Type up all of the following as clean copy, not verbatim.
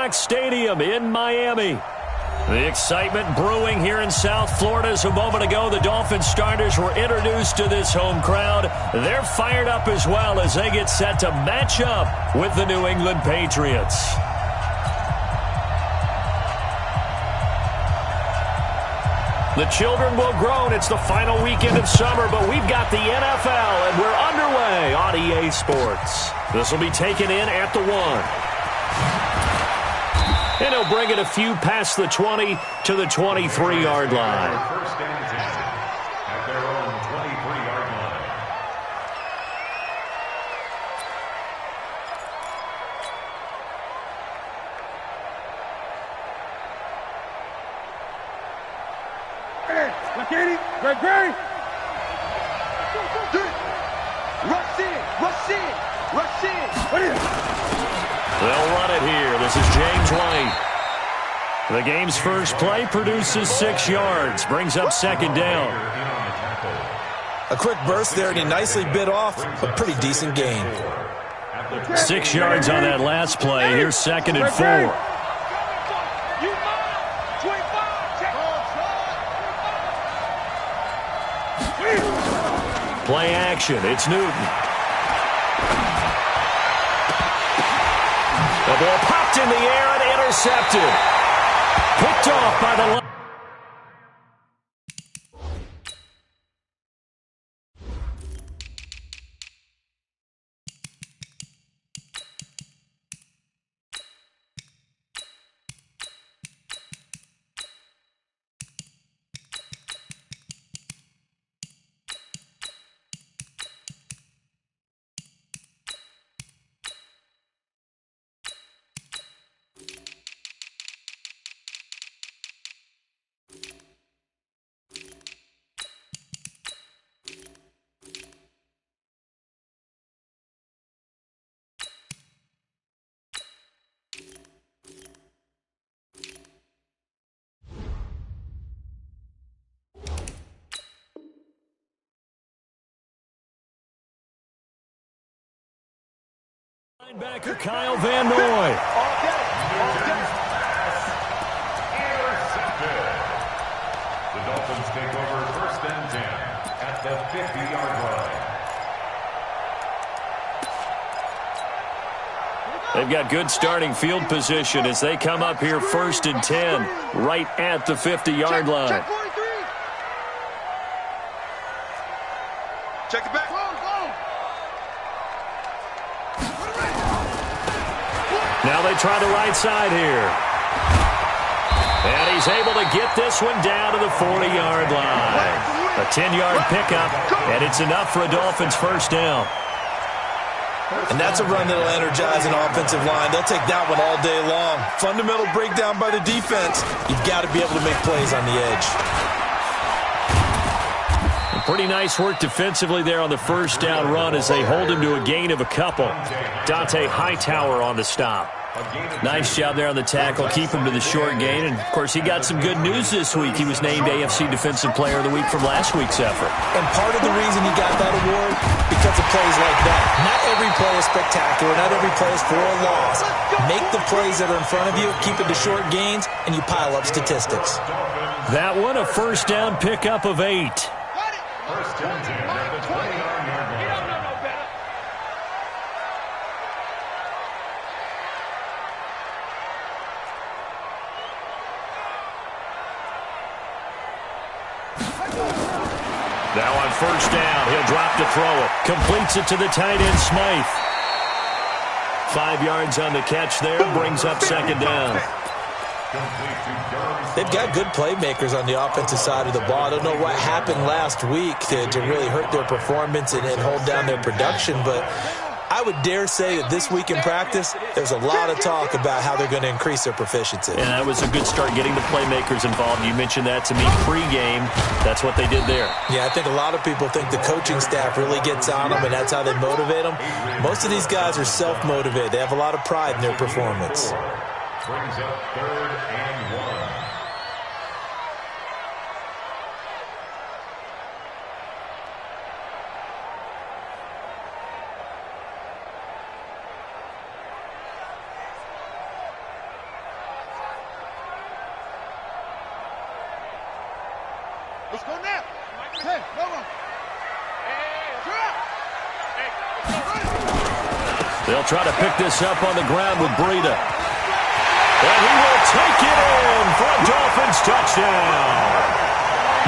Stadium in Miami. The excitement brewing here in South Florida as a moment ago the Dolphins starters were introduced to this home crowd. They're fired up as well as they get set to match up with the New England Patriots. The children will groan. It's the final weekend of summer, but we've got the NFL, and we're underway on EA Sports. This will be taken in at the 1. And he'll bring it a few past the 20 to the 23-yard line. First and 10 at their own 23-yard line. Look at him. Great. Rush in. What is it? They'll run it here. This is James White. The game's first play produces 6 yards. Brings up second down. A quick burst there, and he nicely bit off a pretty decent gain. 6 yards on that last play. Here's second and 4. Play action. It's Newton. The ball popped in the air and intercepted. Picked off by the line. Linebacker Kyle Van Noy. Intercepted. The Dolphins take over first and 10 at the 50-yard line. They've got good starting field position as they come up here first and 10 right at the 50-yard line. Check it back. Now they try the right side here. And he's able to get this one down to the 40-yard line. A 10-yard pickup, and it's enough for a Dolphins first down. And that's a run that'll energize an offensive line. They'll take that one all day long. Fundamental breakdown by the defense. You've got to be able to make plays on the edge. Pretty nice work defensively there on the first down run as they hold him to a gain of a couple. Dante Hightower on the stop. Nice job there on the tackle. Keep him to the short gain. And, of course, he got some good news this week. He was named AFC Defensive Player of the Week from last week's effort. And part of the reason he got that award, because of plays like that. Not every play is spectacular. Not every play is for a loss. Make the plays that are in front of you, keep it to short gains, and you pile up statistics. That one, a first down pickup of 8. First and 10 at the 29-yard line. Now on first down, he'll drop to throw it. Completes it to the tight end, Smythe. 5 yards on the catch there, brings up second down. They've got good playmakers on the offensive side of the ball. I don't know what happened last week to really hurt their performance and hold down their production, but I would dare say that this week in practice, there's a lot of talk about how they're going to increase their proficiency. And that was a good start getting the playmakers involved. You mentioned that to me pregame. That's what they did there. Yeah, I think a lot of people think the coaching staff really gets on them, and that's how they motivate them. Most of these guys are self-motivated. They have a lot of pride in their performance. Brings up third and 1. Let's go now. Hey, come on. They'll try to pick this up on the ground with Breida. And he will take it in for a Dolphins touchdown.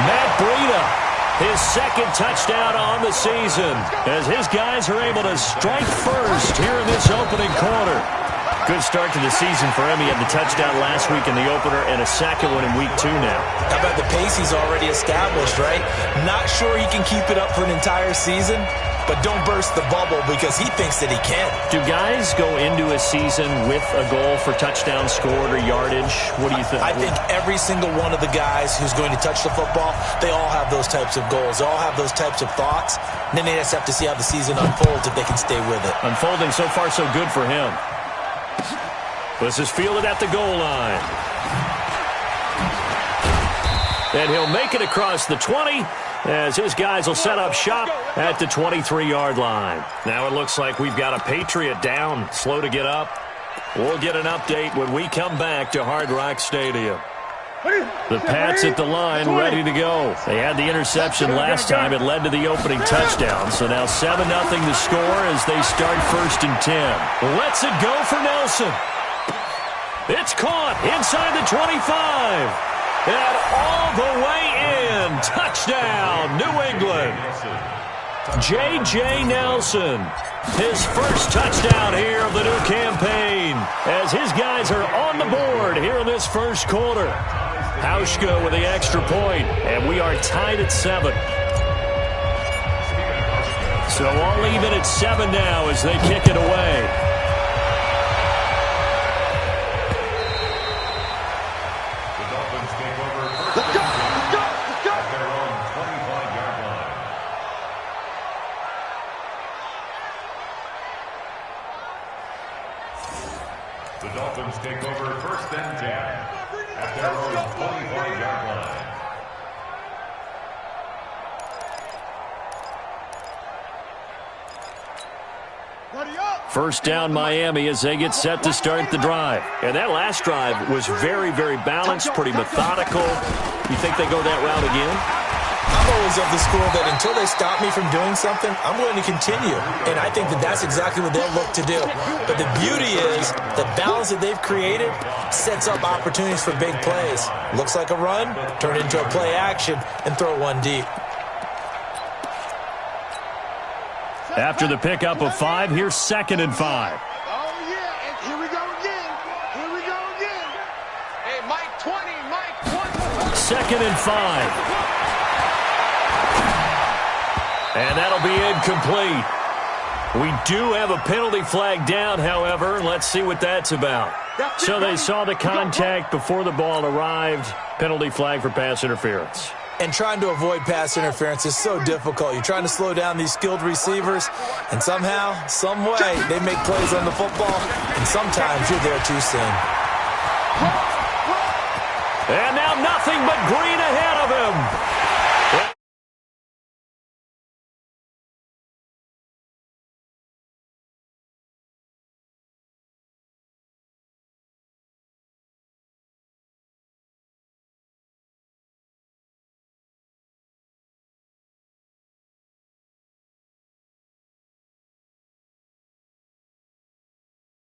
Matt Breida, his second touchdown on the season, as his guys are able to strike first here in this opening quarter. Good start to the season for him. He had the touchdown last week in the opener and a second one in week 2 now. How about the pace he's already established, right? Not sure he can keep it up for an entire season, but don't burst the bubble because he thinks that he can. Do guys go into a season with a goal for touchdown scored or yardage? What do you think? I think every single one of the guys who's going to touch the football, they all have those types of goals. They all have those types of thoughts. And then they just have to see how the season unfolds if they can stay with it. Unfolding so far so good for him. This is fielded at the goal line. And he'll make it across the 20 as his guys will set up shop at the 23-yard line. Now it looks like we've got a Patriot down, slow to get up. We'll get an update when we come back to Hard Rock Stadium. The Pats at the line, ready to go. They had the interception last time. It led to the opening touchdown. So now 7-0 the score as they start 1st and 10. Let's it go for Nelson. It's caught inside the 25. And all the way in. Touchdown, New England. J.J. Nelson, his first touchdown here of the new campaign as his guys are on the board here in this first quarter. Hauschka with the extra point, and we are tied at 7. So all even at 7 now as they kick it away. The Dolphins take over 1st and 10 at their own 25-yard line. First down Miami as they get set to start the drive. And that last drive was very, very balanced, pretty methodical. You think they go that route again? I'm always of the school that until they stop me from doing something, I'm going to continue. And I think that that's exactly what they'll look to do. But the beauty is the balance that they've created sets up opportunities for big plays. Looks like a run, turn it into a play action, and throw one deep. After the pickup of 5, here's 2nd and 5. Oh, yeah, and here we go again. Here we go again. Hey, Mike 20, Mike 20. 2nd and 5. And that'll be incomplete. We do have a penalty flag down, however. Let's see what that's about. So they saw the contact before the ball arrived. Penalty flag for pass interference. And trying to avoid pass interference is so difficult. You're trying to slow down these skilled receivers, and somehow, some way, they make plays on the football, and sometimes you're there too soon. And now nothing but green ahead of him.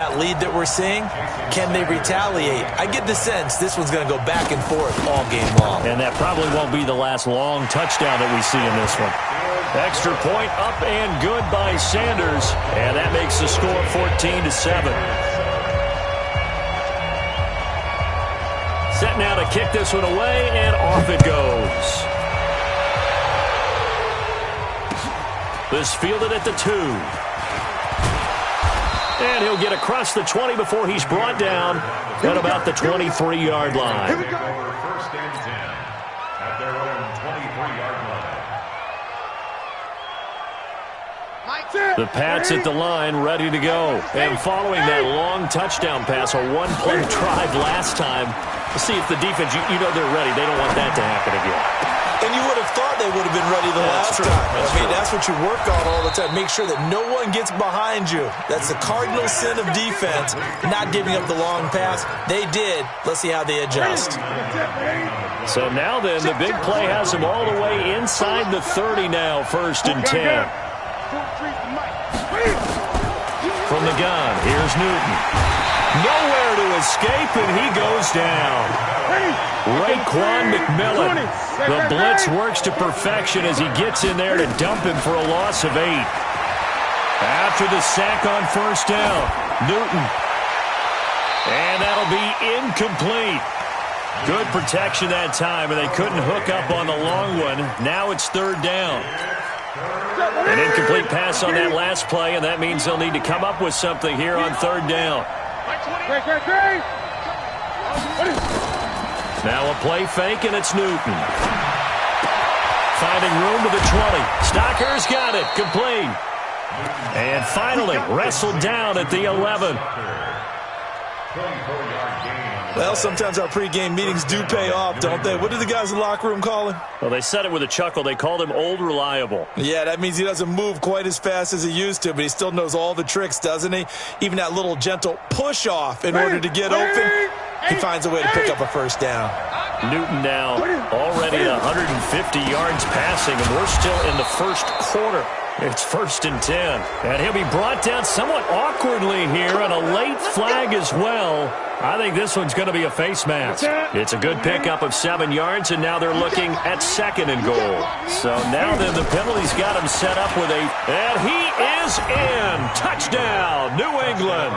That lead that we're seeing, can they retaliate? I get the sense this one's going to go back and forth all game long. And that probably won't be the last long touchdown that we see in this one. Extra point up and good by Sanders. And that makes the score 14-7. Set now to kick this one away, and off it goes. This fielded at the 2. And he'll get across the 20 before he's brought down at about the 23-yard line. Here we go. 1st and 10 at their own 23-yard line. The Pats at the line, ready to go. And following that long touchdown pass, a one-play drive last time, let's see if the defense, you know they're ready. They don't want that to happen again. And you would have thought they would have been ready the last time. That's what you work on all the time. Make sure that no one gets behind you. That's the cardinal sin of defense, not giving up the long pass. They did. Let's see how they adjust. So now then, the big play has them all the way inside the 30 now, 1st and 10. From the gun, here's Newton. Nowhere to escape, and he goes down. Raekwon McMillan. The blitz works to perfection as he gets in there to dump him for a loss of 8. After the sack on 1st down, Newton. And that'll be incomplete. Good protection that time, and they couldn't hook up on the long one. Now it's 3rd down. An incomplete pass on that last play, and that means they'll need to come up with something here on 3rd down. Now a play fake, and it's Newton. Finding room to the 20. Stocker's got it. Complete. And finally, wrestled down at the 11. Well, sometimes our pregame meetings do pay off, don't they? What do the guys in the locker room call him? Well, they said it with a chuckle. They called him Old Reliable. Yeah, that means he doesn't move quite as fast as he used to, but he still knows all the tricks, doesn't he? Even that little gentle push-off in order to get open, he finds a way to pick up a 1st down. Newton now already 150 yards passing, and we're still in the 1st quarter. It's 1st and 10. And he'll be brought down somewhat awkwardly here, and a late flag as well. I think this one's going to be a face mask. It's a good pickup of 7 yards, and now they're looking at 2nd and goal. So now then the penalty's got him set up with and he is in. Touchdown, New England.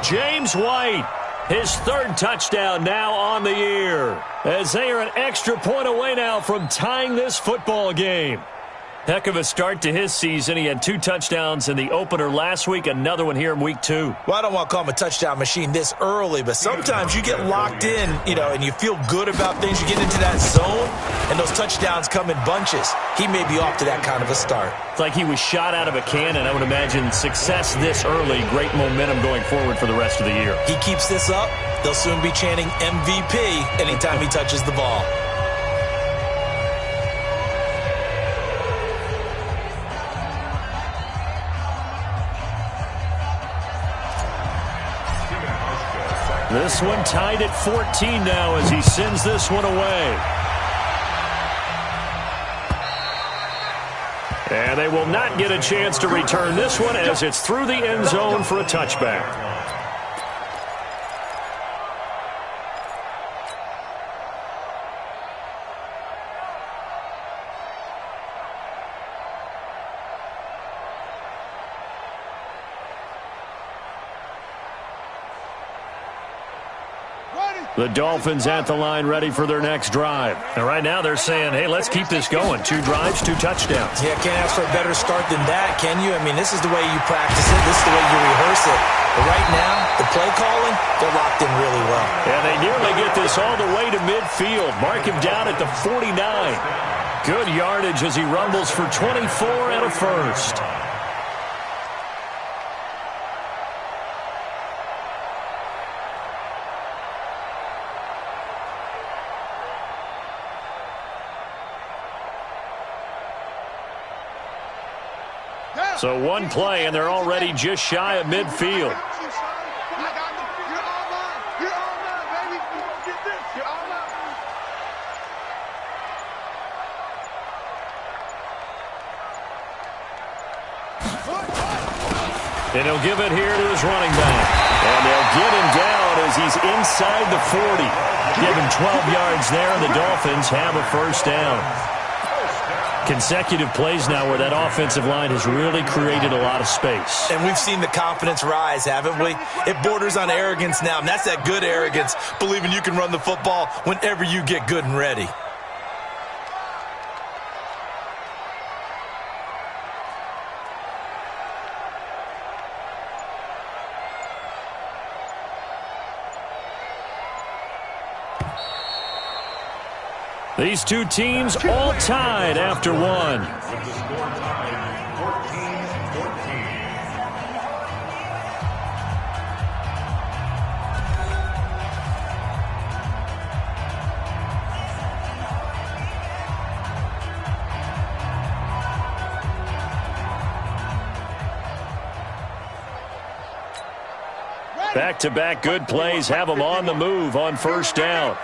James White, his 3rd touchdown now on the year, as they are an extra point away now from tying this football game. Heck of a start to his season. He had 2 touchdowns in the opener last week, another one here in week 2. Well, I don't want to call him a touchdown machine this early, but sometimes you get locked in, and you feel good about things. You get into that zone, and those touchdowns come in bunches. He may be off to that kind of a start. It's like he was shot out of a cannon. I would imagine success this early, great momentum going forward for the rest of the year. He keeps this up, they'll soon be chanting MVP anytime he touches the ball. This one tied at 14 now as he sends this one away. And they will not get a chance to return this one as it's through the end zone for a touchback. The Dolphins at the line ready for their next drive. And right now they're saying, hey, let's keep this going. 2 drives, 2 touchdowns. Yeah, can't ask for a better start than that, can you? I mean, this is the way you practice it. This is the way you rehearse it. But right now, the play calling, they're locked in really well. And they nearly get this all the way to midfield. Mark him down at the 49. Good yardage as he rumbles for 24 and a 1st. So 1 play, and they're already just shy of midfield. And he'll give it here to his running back. And they'll get him down as he's inside the 40. Give him 12 yards there, and the Dolphins have a 1st down. Consecutive plays now where that offensive line has really created a lot of space. And we've seen the confidence rise, haven't we? It borders on arrogance now, and that's that good arrogance, believing you can run the football whenever you get good and ready. These 2 teams all tied after 1. Back-to-back good plays have them on the move on first down.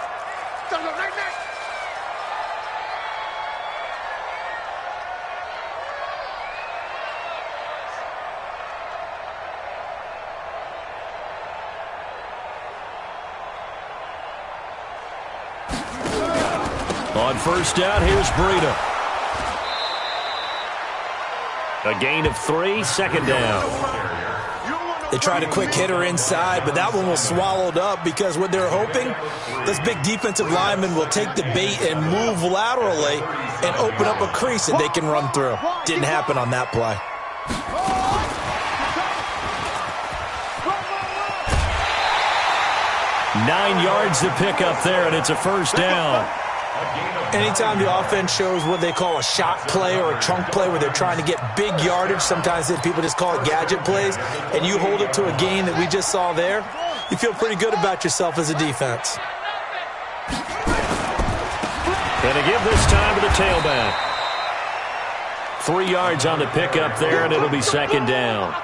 On first down, here's Breida. A gain of 3, second down. They tried a quick hitter inside, but that one was swallowed up because what they're hoping, those big defensive linemen will take the bait and move laterally and open up a crease that they can run through. Didn't happen on that play. 9 yards to pick up there, and it's a first down. Anytime the offense shows what they call a shot play or a chunk play where they're trying to get big yardage, sometimes people just call it gadget plays, and you hold it to a gain that we just saw there, you feel pretty good about yourself as a defense. And to give this time to the tailback. 3 yards on the pickup there, and it'll be second down.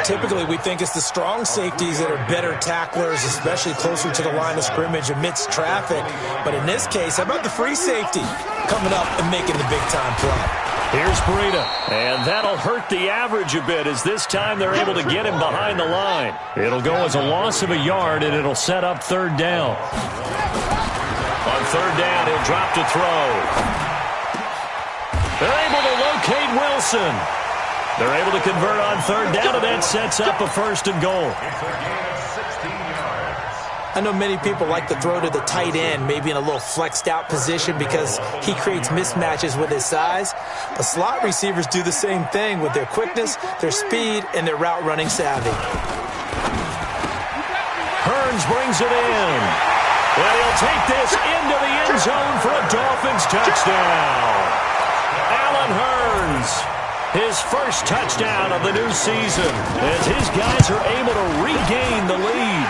Typically, we think it's the strong safeties that are better tacklers, especially closer to the line of scrimmage amidst traffic. But in this case, how about the free safety coming up and making the big-time play? Here's Breida, and that'll hurt the average a bit as this time they're able to get him behind the line. It'll go as a loss of a yard, and it'll set up third down. On third down, he'll drop to throw. They're able to locate Wilson. They're able to convert on third down, and that sets up a first and goal. I know many people like to throw to the tight end, maybe in a little flexed out position because he creates mismatches with his size. But slot receivers do the same thing with their quickness, their speed, and their route running savvy. Hearns brings it in. And he'll take this into the end zone for a Dolphins touchdown. Allen Hearns. His first touchdown of the new season as his guys are able to regain the lead.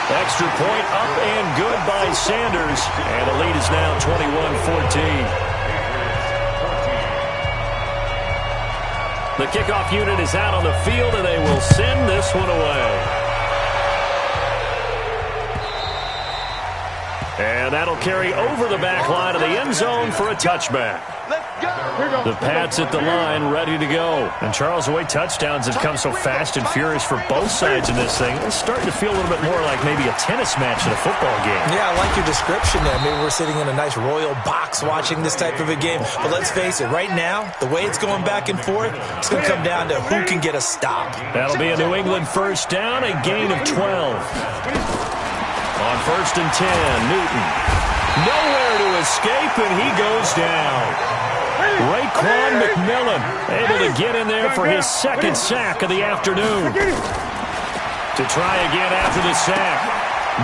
Extra point up and good by Sanders, and the lead is now 21-14. The kickoff unit is out on the field, and they will send this one away. And that'll carry over the back line of the end zone for a touchback. The Pats at the line, ready to go. And Charles, the way touchdowns have come so fast and furious for both sides in this thing, it's starting to feel a little bit more like maybe a tennis match in a football game. Yeah, I like your description there. Maybe we're sitting in a nice royal box watching this type of a game. But let's face it, right now, the way it's going back and forth, it's going to come down to who can get a stop. That'll be a New England first down, a gain of 12. On first and 10, Newton. Nowhere to escape, and he goes down. Raekwon McMillan able to get in there for his second sack of the afternoon. To try again after the sack.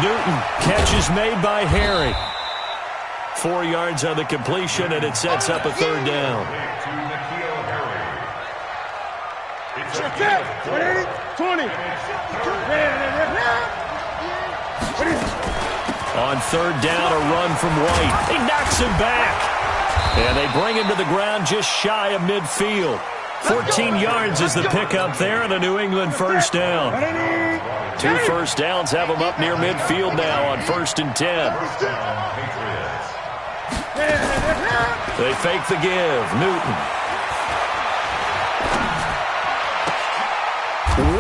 Newton, catch is made by Harry. 4 yards on the completion, and it sets up a third down. 20. On third down, a run from White. He knocks him back. And they bring him to the ground just shy of midfield. 14 yards is the pickup there, and a New England first down. 2 first downs have them up near midfield now on first and 10. They fake the give. Newton.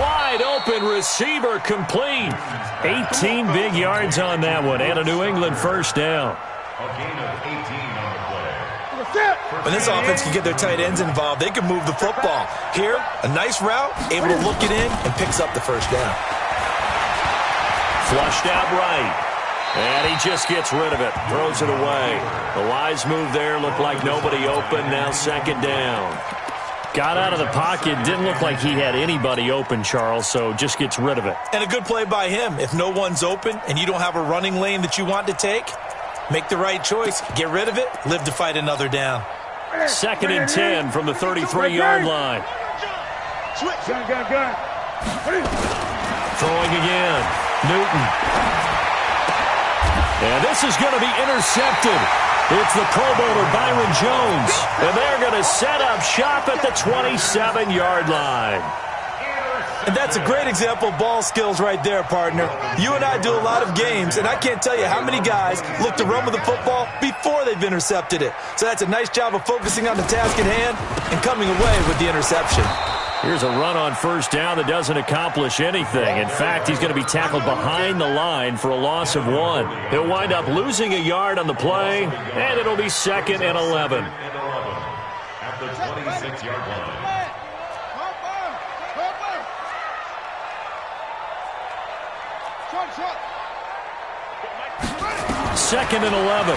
Wide open receiver complete. 18 big yards on that one, and a New England first down. When this offense can get their tight ends involved, they can move the football. Here, a nice route, able to look it in, and picks up the first down. Flushed out right. And he just gets rid of it. Throws it away. The wise move there. Looked like nobody open. Now second down. Got out of the pocket. Didn't look like he had anybody open, Charles, so just gets rid of it. And a good play by him. If no one's open and you don't have a running lane that you want to take, make the right choice. Get rid of it. Live to fight another down. Second and 10 from the 33-yard line. Throwing again. Newton. And this is going to be intercepted. It's the Pro Bowler Byron Jones. And they're going to set up shop at the 27-yard line. And that's a great example of ball skills right there, partner. You and I do a lot of games, and I can't tell you how many guys look to run with the football before they've intercepted it. So that's a nice job of focusing on the task at hand and coming away with the interception. Here's a run on first down that doesn't accomplish anything. In fact, he's going to be tackled behind the line for a loss of 1. He'll wind up losing a yard on the play, and it'll be 2nd and 11. At the 26-yard line. 2nd and 11.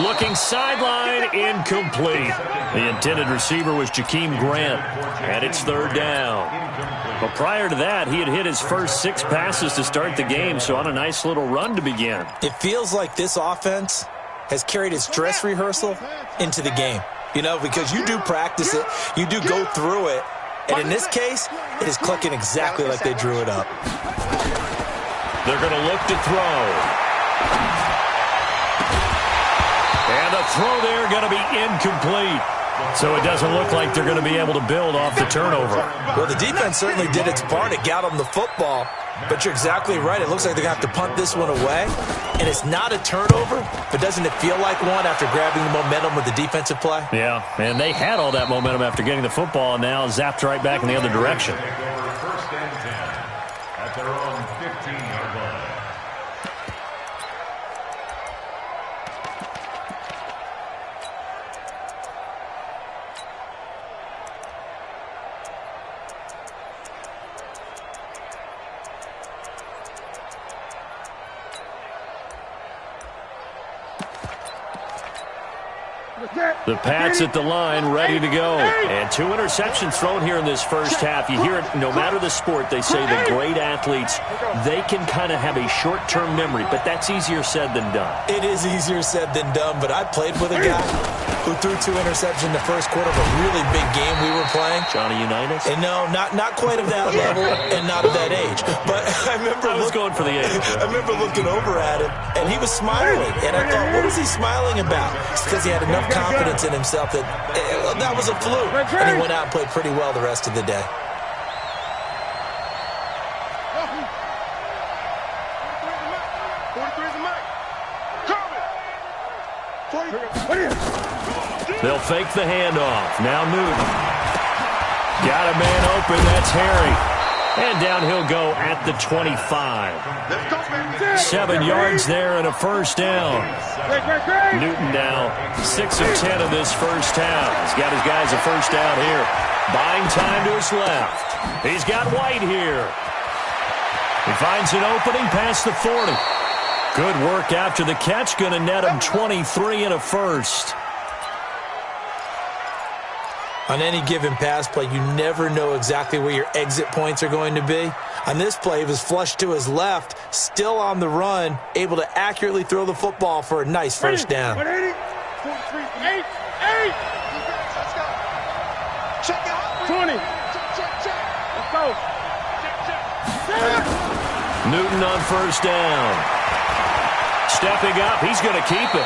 Looking sideline, incomplete. The intended receiver was Jakeem Grant, and it's 3rd down. But prior to that, he had hit his first 6 passes to start the game, so on a nice little run to begin. It feels like this offense has carried its dress rehearsal into the game. You know, because you do practice it, you do go through it, and in this case, it is clicking exactly like they drew it up. They're going to look to throw. And the throw there going to be incomplete. So it doesn't look like they're going to be able to build off the turnover. Well, the defense certainly did its part. It got them the football. But you're exactly right. It looks like they're going to have to punt this one away. And it's not a turnover, but doesn't it feel like one after grabbing the momentum with the defensive play? Yeah, and they had all that momentum after getting the football, and now zapped right back in the other direction. First and 10 at their own 15-yard line. The Pats at the line, ready to go. And 2 interceptions thrown here in this first half. You hear it, no matter the sport, they say the great athletes, they can kind of have a short-term memory, but that's easier said than done. It is easier said than done, but I played with a guy who threw 2 interceptions in the first quarter of a really big game we were playing. Johnny Unitas? And no, not quite of that level and not of that age. But I was going for the age. I remember looking over at him, and he was smiling. And I thought, what is he smiling about? It's because he had enough confidence in himself that that was a fluke. And he went out and played pretty well the rest of the day. They'll fake the handoff. Now Newton. Got a man open. That's Harry. And down he'll go at the 25. 7 yards there and a first down. Newton now 6 of 10 of this first half. He's got his guys a first down here. Buying time to his left. He's got White here. He finds an opening past the 40. Good work after the catch. Going to net him 23 and a first. On any given pass play, you never know exactly where your exit points are going to be. On this play, he was flushed to his left, still on the run, able to accurately throw the football for a nice first down. 180, 43, 8. Let's go. Check it out. 20. Check. Let's go. Check. Newton on first down. Stepping up, he's going to keep it.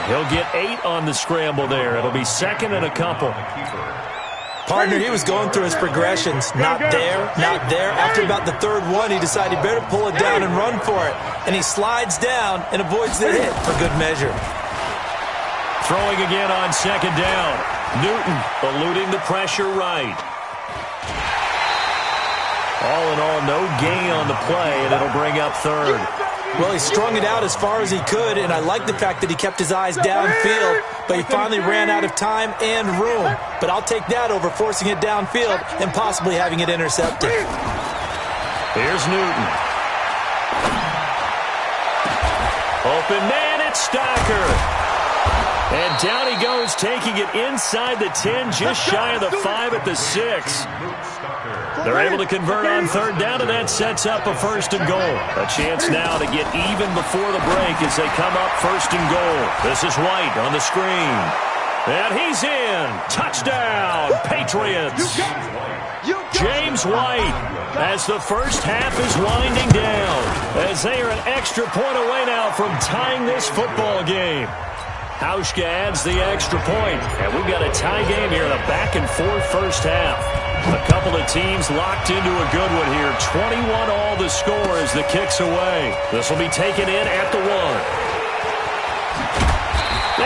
He'll get 8 on the scramble there. It'll be 2nd and a couple. Partner, he was going through his progressions. Not there, not there. After about the 3rd one, he decided he better pull it down and run for it. And he slides down and avoids the hit for good measure. Throwing again on 2nd down. Newton eluding the pressure right. All in all, no gain on the play, and it'll bring up 3rd. Well, he strung it out as far as he could, and I like the fact that he kept his eyes downfield, but he finally ran out of time and room. But I'll take that over forcing it downfield and possibly having it intercepted. Here's Newton. Open man, it's Stocker. And down he goes, taking it inside the 10, just shy of the 5 at the 6. They're able to convert on 3rd down, and that sets up a 1st and goal. A chance now to get even before the break as they come up 1st and goal. This is White on the screen. And he's in. Touchdown, Patriots. James White as the first half is winding down, as they are an extra point away now from tying this football game. Hauschka adds the extra point, and we've got a tie game here in a back-and-forth first half. A couple of teams locked into a good one here. 21 all the score as the kick's away. This will be taken in at the 1.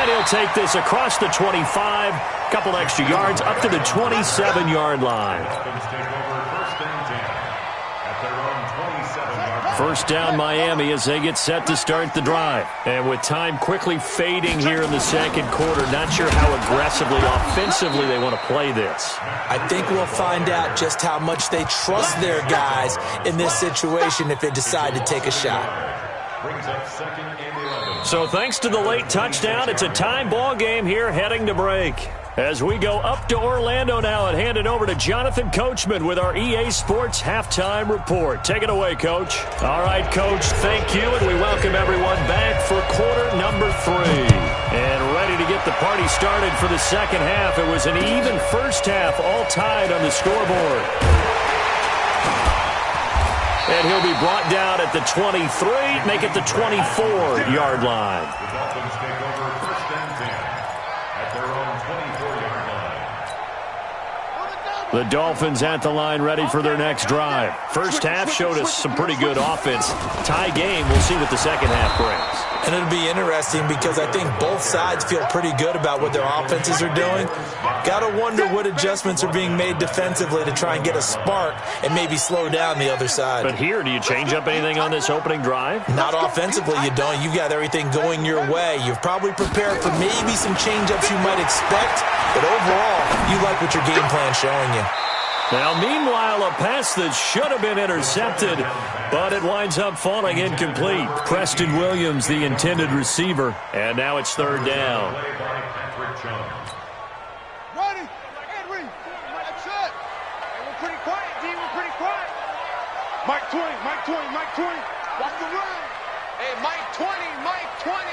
And he'll take this across the 25. Couple extra yards up to the 27-yard line. First down Miami as they get set to start the drive. And with time quickly fading here in the second quarter, not sure how aggressively, offensively they want to play this. I think we'll find out just how much they trust their guys in this situation if they decide to take a shot. So thanks to the late touchdown, it's a tie ball game here heading to break. As we go up to Orlando now and hand it over to Jonathan Coachman with our EA Sports Halftime Report. Take it away, Coach. All right, Coach, thank you, and we welcome everyone back for quarter number 3. And ready to get the party started for the second half. It was an even first half, all tied on the scoreboard. And he'll be brought down at the 23, make it the 24-yard line. The Dolphins take over first and 10 at their own 24-yard line. The Dolphins at the line ready for their next drive. First half showed us some pretty good offense. Tie game, we'll see what the second half brings. And it'll be interesting because I think both sides feel pretty good about what their offenses are doing. Got to wonder what adjustments are being made defensively to try and get a spark and maybe slow down the other side. But here, do you change up anything on this opening drive? Not offensively, you don't. You've got everything going your way. You've probably prepared for maybe some change-ups you might expect, but overall, you like what your game plan's showing you. Now, meanwhile, a pass that should have been intercepted, but it winds up falling incomplete. Preston Williams, the intended receiver, and now it's third down. Ready? Henry. That's it. We're pretty quiet, D. We're pretty quiet. Mike 20, Mike 20, Mike 20. Watch the run. Hey, Mike 20, Mike 20.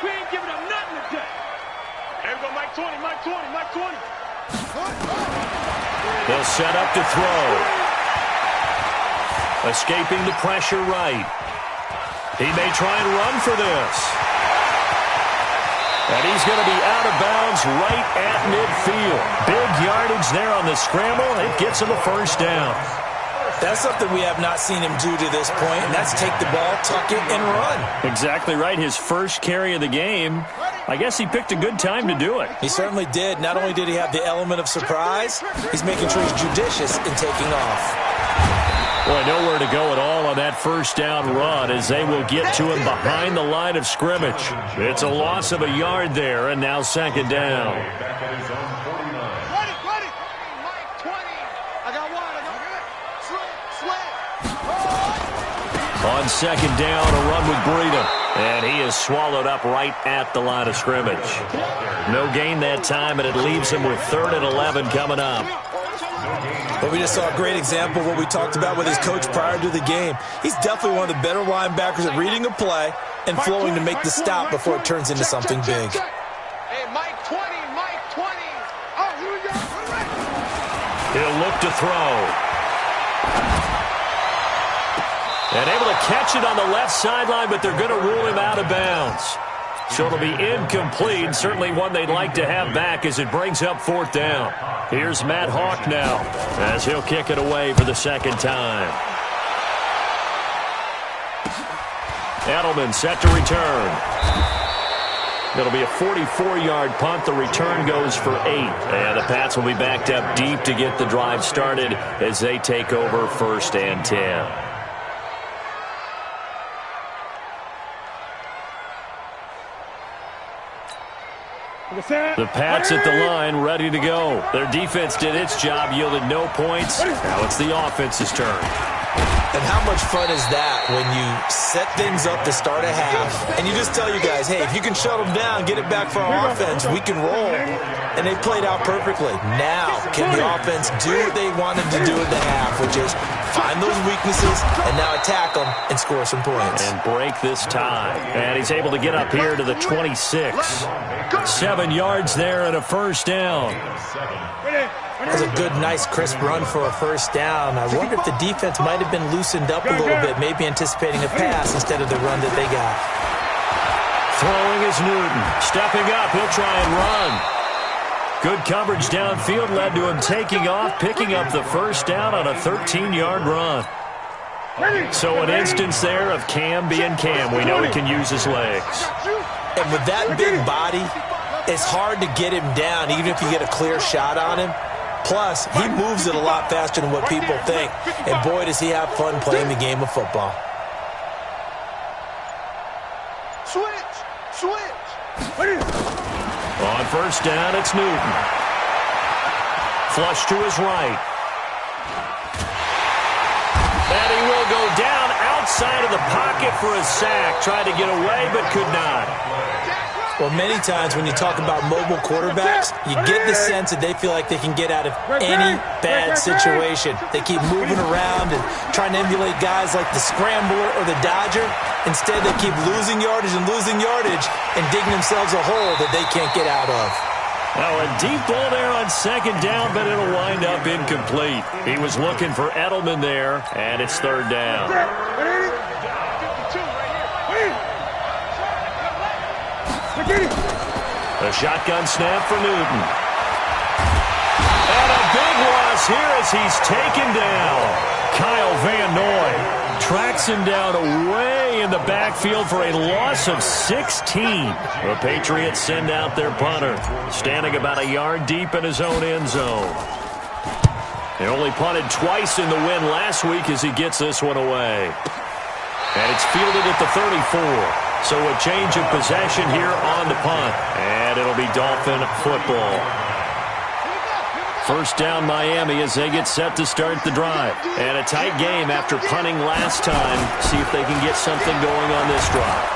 We ain't giving up nothing today. Here we go, Mike 20, Mike 20, Mike 20. They'll set up to throw. Escaping the pressure right. He may try and run for this. And he's going to be out of bounds right at midfield. Big yardage there on the scramble. It gets him a first down. That's something we have not seen him do to this point, and that's take the ball, tuck it, and run. Exactly right. His first carry of the game. I guess he picked a good time to do it. He certainly did. Not only did he have the element of surprise, he's making sure he's judicious in taking off. Boy, nowhere to go at all on that first down run as they will get to him behind the line of scrimmage. It's a loss of a yard there, and now second down. Back at his own 49. Ready, ready. Mike 20. I got one. I got it. Slit. On second down, a run with Breida. And he is swallowed up right at the line of scrimmage. No gain that time, and it leaves him with 3rd and 11 coming up. But we just saw a great example of what we talked about with his coach prior to the game. He's definitely one of the better linebackers at reading a play and flowing to make the stop before it turns into something big. Hey, Mike 20, Mike 20. Oh, here we go. He'll look to throw. And able to catch it on the left sideline, but they're going to rule him out of bounds. So it'll be incomplete, certainly one they'd like to have back as it brings up 4th down. Here's Matt Hawk now as he'll kick it away for the second time. Edelman set to return. It'll be a 44-yard punt. The return goes for 8. And the Pats will be backed up deep to get the drive started as they take over 1st and 10. The Pats at the line, ready to go. Their defense did its job, yielded no points. Now it's the offense's turn. And how much fun is that when you set things up to start a half, and you just tell your guys, hey, if you can shut them down, get it back for our offense, we can roll. And they played out perfectly. Now, can the offense do what they wanted to do in the half, which is find those weaknesses and now attack them and score some points. And break this tie. And he's able to get up here to the 26. 7 yards there and a first down. That was a good, nice, crisp run for a first down. I wonder if the defense might have been loosened up a little bit, maybe anticipating a pass instead of the run that they got. Throwing is Newton. Stepping up, he'll try and run. Good coverage downfield led to him taking off, picking up the first down on a 13-yard run. So an instance there of Cam being Cam. We know he can use his legs. And with that big body, it's hard to get him down, even if you get a clear shot on him. Plus, he moves it a lot faster than what people think. And boy, does he have fun playing the game of football. Switch! On first down, it's Newton. Flush to his right. And he will go down outside of the pocket for a sack. Tried to get away, but could not. Well, many times when you talk about mobile quarterbacks, you get the sense that they feel like they can get out of any bad situation. They keep moving around and trying to emulate guys like the Scrambler or the Dodger. Instead, they keep losing yardage and digging themselves a hole that they can't get out of. Now, a deep ball there on second down, but it'll wind up incomplete. He was looking for Edelman there, and it's third down. A shotgun snap for Newton. And a big loss here as he's taken down. Kyle Van Noy tracks him down away in the backfield for a loss of 16. The Patriots send out their punter, standing about a yard deep in his own end zone. They only punted twice in the win last week as he gets this one away. And it's fielded at the 34. So a change of possession here on the punt. And it'll be Dolphin football. First down Miami as they get set to start the drive. And a tight game after punting last time. See if they can get something going on this drive.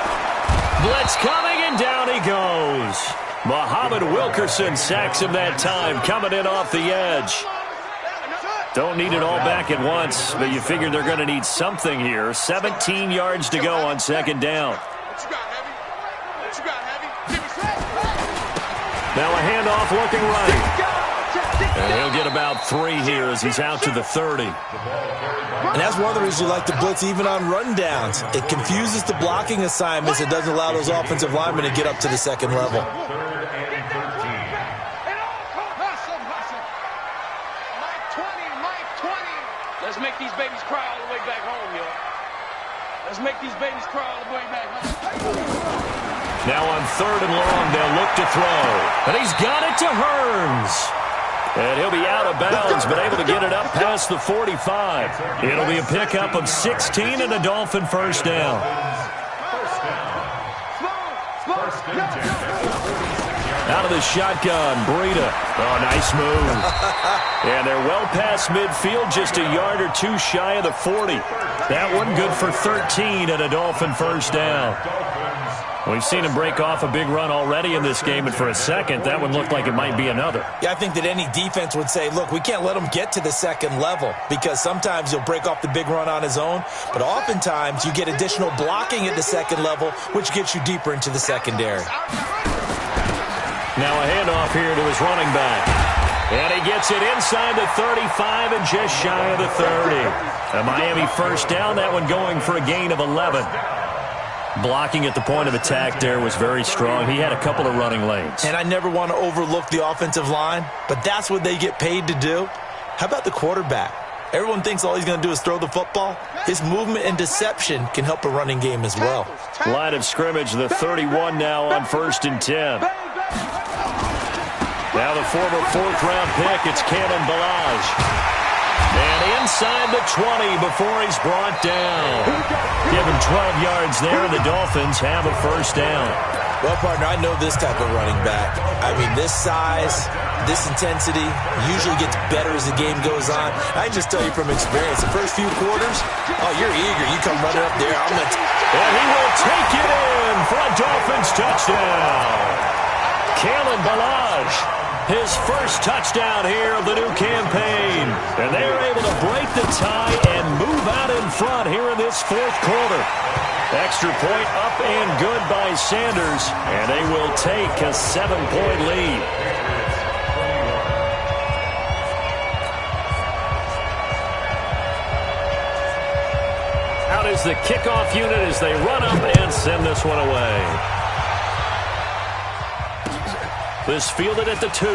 Blitz coming and down he goes. Muhammad Wilkerson sacks him that time, coming in off the edge. Don't need it all back at once, but you figure they're going to need something here. 17 yards to go on second down. Now a handoff looking right. And he'll get about 3 here as he's out to the 30. And that's one of the reasons you like to blitz even on rundowns. It confuses the blocking assignments. It doesn't allow those offensive linemen to get up to the second level. Let's make these babies cry all the way back home, yo. Let's make these babies cry all the way back home. Now on third and long, they'll look to throw. And he's got it to Hearns. And he'll be out of bounds, but able to get it up past the 45. It'll be a pickup of 16 and a Dolphin first down. Out of the shotgun, Breida. Oh, nice move. And they're well past midfield, just a yard or 2 shy of the 40. That one good for 13 and a Dolphin first down. We've seen him break off a big run already in this game, and for a second, that one looked like it might be another. Yeah, I think that any defense would say, look, we can't let him get to the second level because sometimes he'll break off the big run on his own, but oftentimes you get additional blocking at the second level, which gets you deeper into the secondary. Now a handoff here to his running back. And he gets it inside the 35 and just shy of the 30. A Miami first down, that one going for a gain of 11. Blocking at the point of attack there was very strong. He had a couple of running lanes. And I never want to overlook the offensive line, but that's what they get paid to do. How about the quarterback? Everyone thinks all he's going to do is throw the football. His movement and deception can help a running game as well. Line of scrimmage, the 31 now on 1st and 10. Now the former 4th-round pick, it's Kalen Ballage. And inside the 20 before he's brought down. Give him 12 yards there, and the Dolphins have a first down. Well, partner, I know this type of running back. I mean, this size, this intensity usually gets better as the game goes on. I can just tell you from experience, the first few quarters, oh, you're eager. You come running up there. And he will take it in for a Dolphins touchdown. Kalen Ballage, his first touchdown here of the new campaign. And they're able to break the tie and move out in front here in this 4th quarter. Extra point up and good by Sanders, and they will take a 7-point lead. Out is the kickoff unit as they run up and send this one away. This fielded at the 2.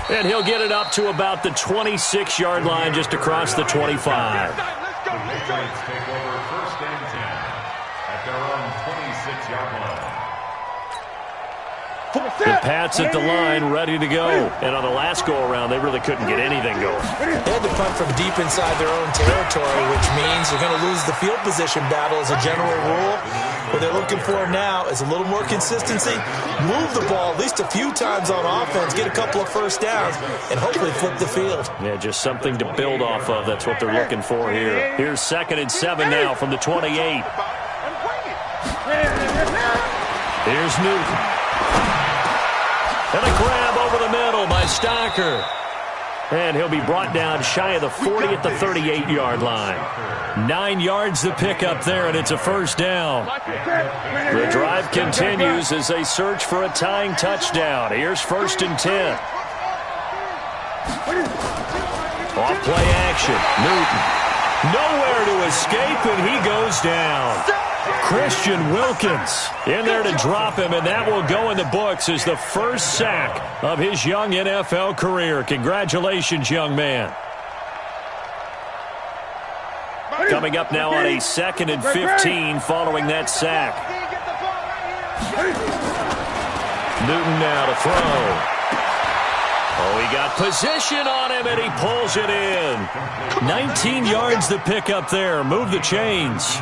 And he'll get it up to about the 26-yard line, just across the 25. The Patriots take over first and 10 at their own 26-yard line. The Pats at the line, ready to go. And on the last go-around, they really couldn't get anything going. They had to punt from deep inside their own territory, which means they're going to lose the field position battle as a general rule. What they're looking for now is a little more consistency, move the ball at least a few times on offense, get a couple of first downs, and hopefully flip the field. Yeah, just something to build off of. That's what they're looking for here. Here's 2nd and 7 now from the 28. Here's Newton. And a grab over the middle by Stocker. And he'll be brought down shy of the 40 at the 38-yard line. 9 yards the pickup there, and it's a first down. The drive continues as they search for a tying touchdown. Here's 1st and 10. Off play action. Newton. Nowhere to escape, and he goes down. Christian Wilkins in there to drop him, and that will go in the books as the first sack of his young NFL career. Congratulations, young man. Coming up now on a 2nd and 15 following that sack. Newton now to throw. Oh, he got position on him, and he pulls it in. 19 yards the pickup there. Move the chains.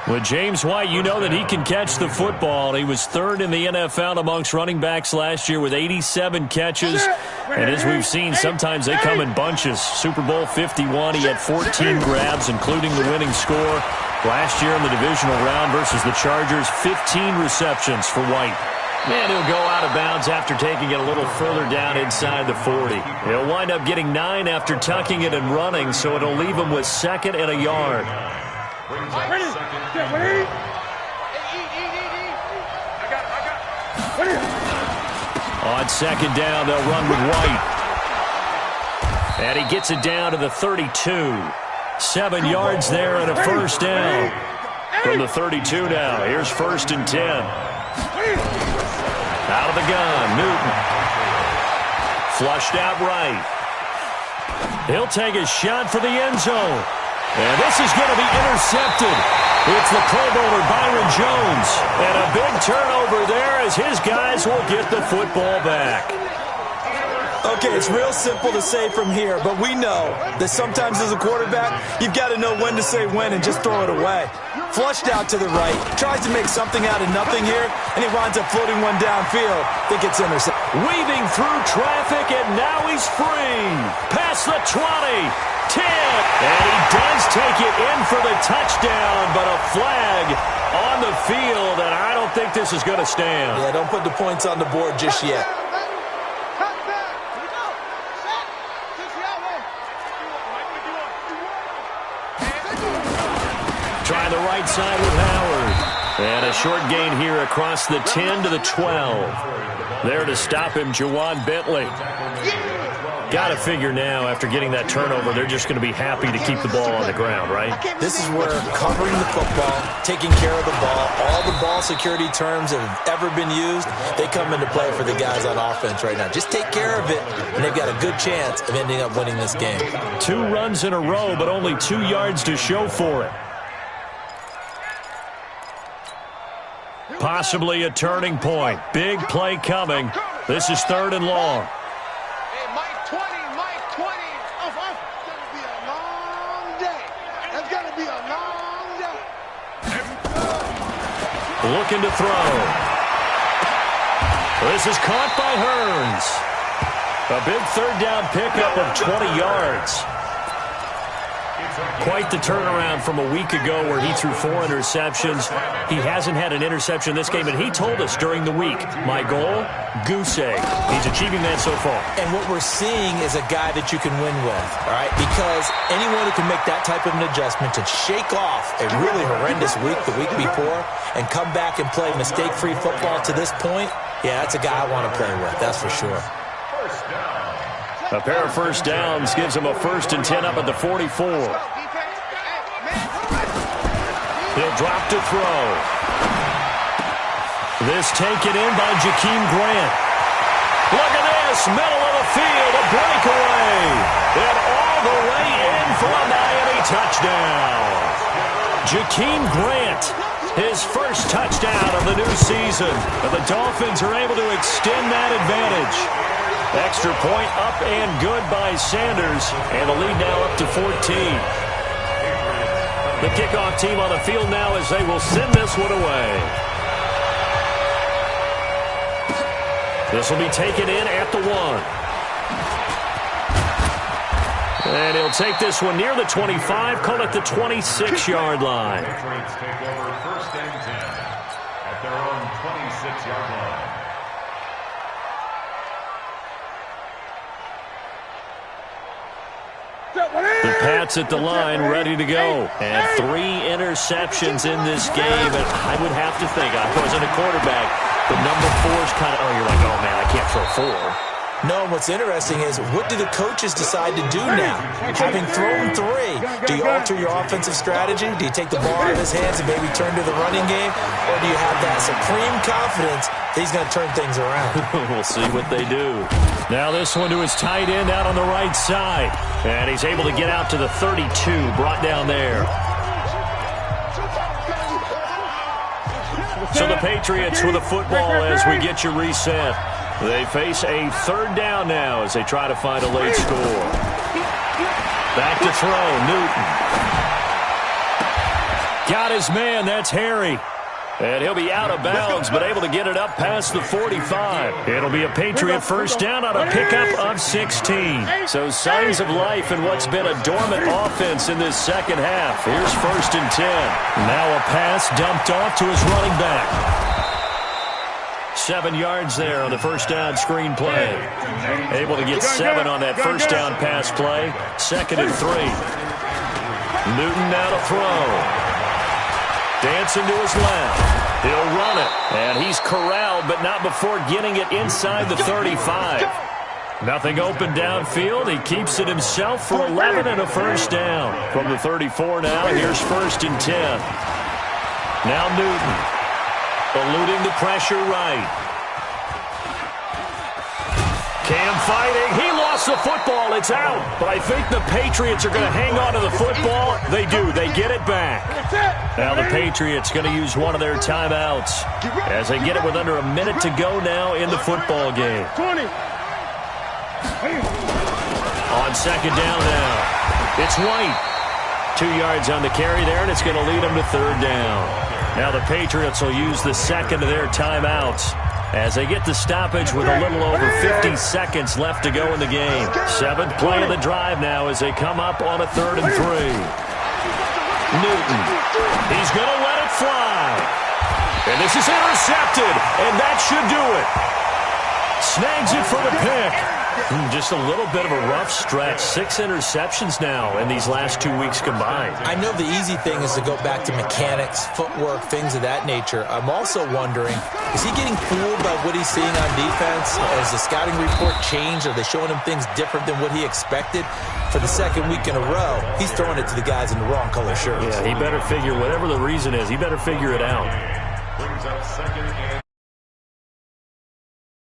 With James White, you know that he can catch the football. He was 3rd in the NFL amongst running backs last year with 87 catches. And as we've seen, sometimes they come in bunches. Super Bowl 51, he had 14 grabs, including the winning score. Last year in the divisional round versus the Chargers, 15 receptions for White. And he'll go out of bounds after taking it a little further down inside the 40. He'll wind up getting 9 after tucking it and running, so it'll leave him with 2nd and a yard. On 2nd down, they'll run with White. And he gets it down to the 32. 7 yards there and a first down. From the 32 now, here's 1st and 10. Out of the gun, Newton. Flushed out right. He'll take a shot for the end zone. And this is going to be intercepted. It's the Pro Bowler Byron Jones. And a big turnover there as his guys will get the football back. Okay, it's real simple to say from here, but we know that sometimes as a quarterback, you've got to know when to say when and just throw it away. Flushed out to the right, tries to make something out of nothing here, and he winds up floating one downfield that gets intercepted. Weaving through traffic, and now he's free. Past the 20, 10, and he does take it in for the touchdown, but a flag on the field, and I don't think this is going to stand. Yeah, don't put the points on the board just yet. Try the right side with Howard. And a short gain here across the 10 to the 12. There to stop him, Juwan Bentley. Got to figure now, after getting that turnover, they're just going to be happy to keep the ball on the ground, right? This is where covering the football, taking care of the ball, all the ball security terms that have ever been used, they come into play for the guys on offense right now. Just take care of it, and they've got a good chance of ending up winning this game. 2 runs in a row, but only 2 yards to show for it. Possibly a turning point. Big play coming. This is 3rd and long. Hey, Mike 20, Mike 20. It's going to be a long day. It's going to be a long day. Looking to throw. This is caught by Hearns. A big 3rd down pickup of 20 yards. Quite the turnaround from a week ago where he threw 4 interceptions. He hasn't had an interception this game, and he told us during the week, my goal, goose egg. He's achieving that so far. And what we're seeing is a guy that you can win with, all right? Because anyone who can make that type of an adjustment to shake off a really horrendous week the week before and come back and play mistake-free football to this point, yeah, that's a guy I want to play with, that's for sure. A pair of first downs gives him a 1st and 10 up at the 44. He'll drop to throw. This taken in by Jakeem Grant. Look at this, middle of the field, a breakaway. And all the way in for a Miami touchdown. Jakeem Grant, his first touchdown of the new season. And the Dolphins are able to extend that advantage. Extra point up and good by Sanders. And the lead now up to 14. The kickoff team on the field now as they will send this one away. This will be taken in at the 1. And he'll take this one near the 25, call it the 26-yard line. Patriots take over first and 10 at their own 26-yard line. The Pats at the line, ready to go. And 3 interceptions in this game. And I would have to think, I wasn't a quarterback, but number 4 is kind of, oh, you're like, oh, man, I can't throw 4. No, what's interesting is, what do the coaches decide to do now? Having thrown 3, do you alter your offensive strategy? Do you take the ball out of his hands and maybe turn to the running game? Or do you have that supreme confidence that he's going to turn things around? We'll see what they do. Now this one to his tight end out on the right side. And he's able to get out to the 32, brought down there. So the Patriots with a football as we get you reset. They face a 3rd down now as they try to find a late score. Back to throw, Newton. Got his man, that's Harry. And he'll be out of bounds, but able to get it up past the 45. It'll be a Patriot first down on a pickup of 16. So signs of life in what's been a dormant offense in this second half. Here's 1st and 10. Now a pass dumped off to his running back. 7 yards there on the first down screen play. Able to get 7 on that first down pass play. 2nd and 3. Newton now to throw. Dancing to his left. He'll run it. And he's corralled, but not before getting it inside the 35. Nothing open downfield. He keeps it himself for 11 and a first down. From the 34 now, here's 1st and 10. Now Newton. Eluding the pressure right. Cam fighting. He lost the football. It's out. But I think the Patriots are going to hang on to the football. They do. They get it back. Now the Patriots going to use one of their timeouts as they get it with under a minute to go now in the football game. 20. On 2nd down now. It's White. 2 yards on the carry there, and it's going to lead them to 3rd down. Now the Patriots will use the 2nd of their timeouts as they get the stoppage with a little over 50 seconds left to go in the game. 7th play of the drive now as they come up on a 3rd and 3. Newton. He's going to let it fly. And this is intercepted, and that should do it. Snags it for the pick. Just a little bit of a rough stretch. 6 interceptions now in these last 2 weeks combined. I know the easy thing is to go back to mechanics, footwork, things of that nature. I'm also wondering, is he getting fooled by what he's seeing on defense? Has the scouting report changed? Are they showing him things different than what he expected? For the 2nd week in a row, he's throwing it to the guys in the wrong color shirts. Yeah, he better figure, whatever the reason is, he better figure it out. Brings up 2nd and